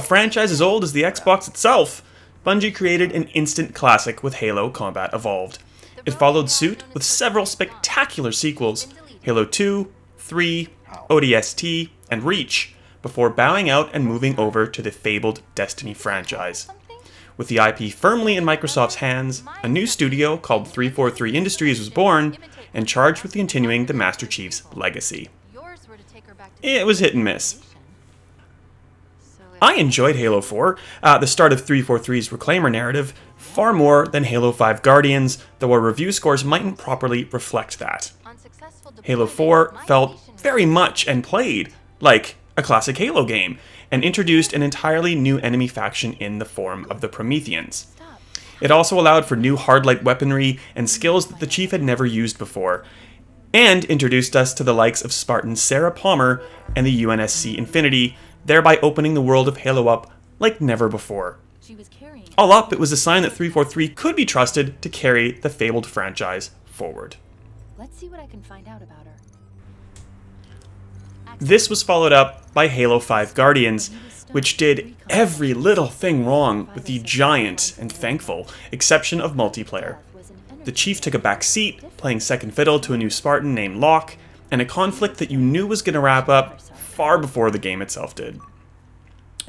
franchise as old as the Xbox itself, Bungie created an instant classic with Halo Combat Evolved. It followed suit with several spectacular sequels, Halo 2, 3, ODST, and Reach, before bowing out and moving over to the fabled Destiny franchise. With the IP firmly in Microsoft's hands, a new studio called 343 Industries was born and charged with continuing the Master Chief's legacy. It was hit and miss. I enjoyed Halo 4, the start of 343's Reclaimer narrative, far more than Halo 5 Guardians, though our review scores mightn't properly reflect that. Halo 4 felt very much and played like a classic Halo game, and introduced an entirely new enemy faction in the form of the Prometheans. It also allowed for new hard-light weaponry and skills that the Chief had never used before, and introduced us to the likes of Spartan Sarah Palmer and the UNSC Infinity, thereby opening the world of Halo up like never before. All up, it was a sign that 343 could be trusted to carry the fabled franchise forward. Let's see what I can find out about her. This was followed up by Halo 5 Guardians, which did every little thing wrong with the giant and thankful exception of multiplayer. The Chief took a back seat, playing second fiddle to a new Spartan named Locke, and a conflict that you knew was going to wrap up far before the game itself did.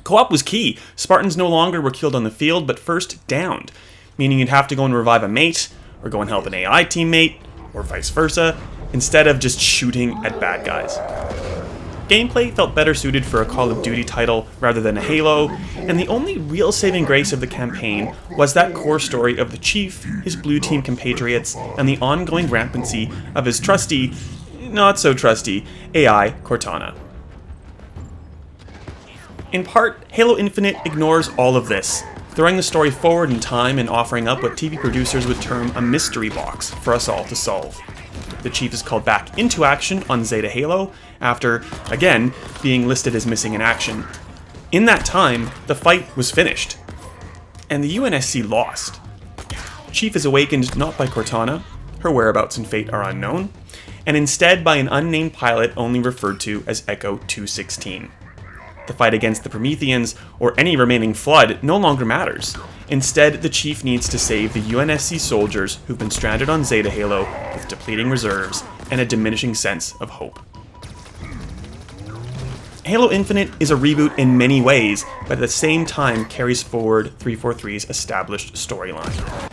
Co-op was key. Spartans no longer were killed on the field, but first downed, meaning you'd have to go and revive a mate, or go and help an AI teammate, or vice versa, instead of just shooting at bad guys. Gameplay felt better suited for a Call of Duty title rather than a Halo, and the only real saving grace of the campaign was that core story of the Chief, his blue team compatriots, and the ongoing rampancy of his trusty, not so trusty, AI Cortana. In part, Halo Infinite ignores all of this, throwing the story forward in time and offering up what TV producers would term a mystery box for us all to solve. The Chief is called back into action on Zeta Halo after, again, being listed as missing in action. In that time, the fight was finished, and the UNSC lost. Chief is awakened not by Cortana, her whereabouts and fate are unknown, and instead by an unnamed pilot only referred to as Echo 216. The fight against the Prometheans, or any remaining Flood, no longer matters. Instead, the Chief needs to save the UNSC soldiers who've been stranded on Zeta Halo with depleting reserves and a diminishing sense of hope. Halo Infinite is a reboot in many ways, but at the same time carries forward 343's established storyline.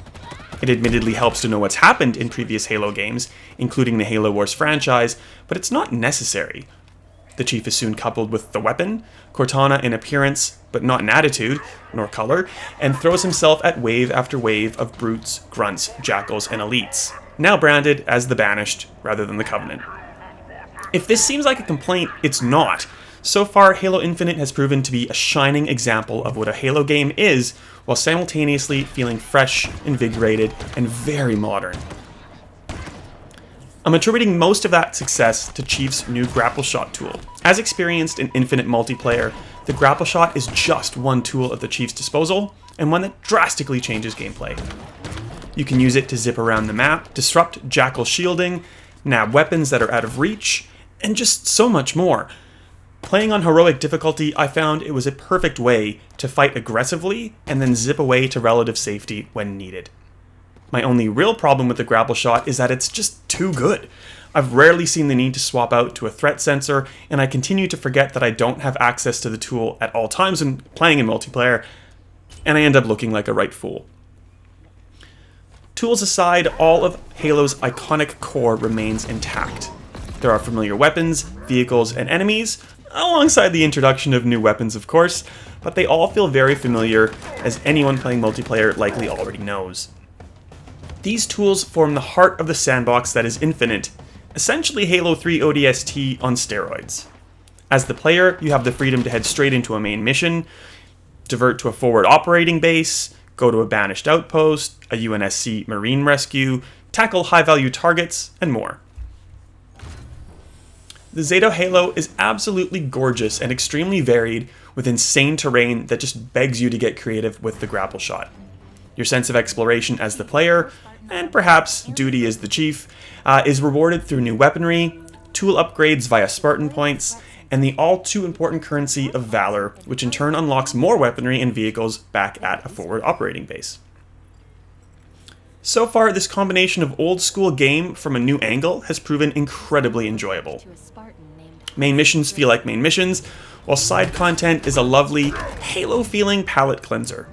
It admittedly helps to know what's happened in previous Halo games, including the Halo Wars franchise, but it's not necessary. The Chief is soon coupled with the weapon, Cortana in appearance, but not in attitude, nor color, and throws himself at wave after wave of brutes, grunts, jackals, and elites, now branded as the Banished rather than the Covenant. If this seems like a complaint, it's not. So far, Halo Infinite has proven to be a shining example of what a Halo game is, while simultaneously feeling fresh, invigorated, and very modern. I'm attributing most of that success to Chief's new grapple shot tool. As experienced in Infinite multiplayer, the grapple shot is just one tool at the Chief's disposal, and one that drastically changes gameplay. You can use it to zip around the map, disrupt jackal shielding, nab weapons that are out of reach, and just so much more. Playing on heroic difficulty, I found it was a perfect way to fight aggressively and then zip away to relative safety when needed. My only real problem with the grapple shot is that it's just too good. I've rarely seen the need to swap out to a threat sensor, and I continue to forget that I don't have access to the tool at all times when playing in multiplayer, and I end up looking like a right fool. Tools aside, all of Halo's iconic core remains intact. There are familiar weapons, vehicles, and enemies, alongside the introduction of new weapons of course, but they all feel very familiar, as anyone playing multiplayer likely already knows. These tools form the heart of the sandbox that is Infinite, essentially Halo 3 ODST on steroids. As the player, you have the freedom to head straight into a main mission, divert to a forward operating base, go to a banished outpost, a UNSC marine rescue, tackle high-value targets, and more. The Zeta Halo is absolutely gorgeous and extremely varied, with insane terrain that just begs you to get creative with the grapple shot. Your sense of exploration as the player, and perhaps duty as the Chief, is rewarded through new weaponry, tool upgrades via Spartan points, and the all too important currency of Valor, which in turn unlocks more weaponry and vehicles back at a forward operating base. So far, this combination of old school game from a new angle has proven incredibly enjoyable. Main missions feel like main missions, while side content is a lovely, Halo-feeling palate cleanser.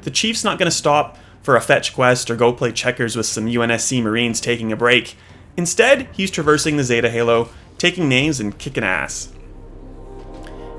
The Chief's not going to stop for a fetch quest or go play checkers with some UNSC Marines taking a break. Instead, he's traversing the Zeta Halo, taking names and kicking ass.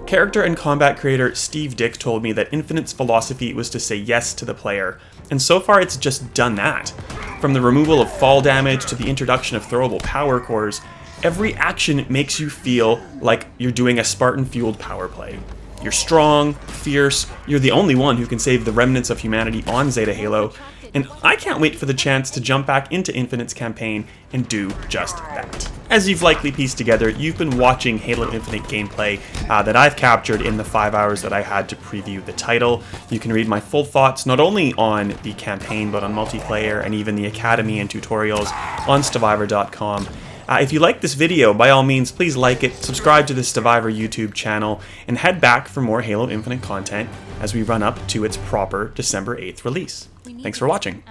Character and combat creator Steve Dick told me that Infinite's philosophy was to say yes to the player, and so far it's just done that. From the removal of fall damage to the introduction of throwable power cores, every action makes you feel like you're doing a Spartan-fueled power play. You're strong, fierce, you're the only one who can save the remnants of humanity on Zeta Halo, and I can't wait for the chance to jump back into Infinite's campaign and do just that. As you've likely pieced together, you've been watching Halo Infinite gameplay that I've captured in the 5 hours that I had to preview the title. You can read my full thoughts not only on the campaign, but on multiplayer and even the Academy and tutorials on Stevivor.com. If you like this video, by all means, please like it, subscribe to the Stevivor YouTube channel, and head back for more Halo Infinite content as we run up to its proper December 8th release. Thanks for watching.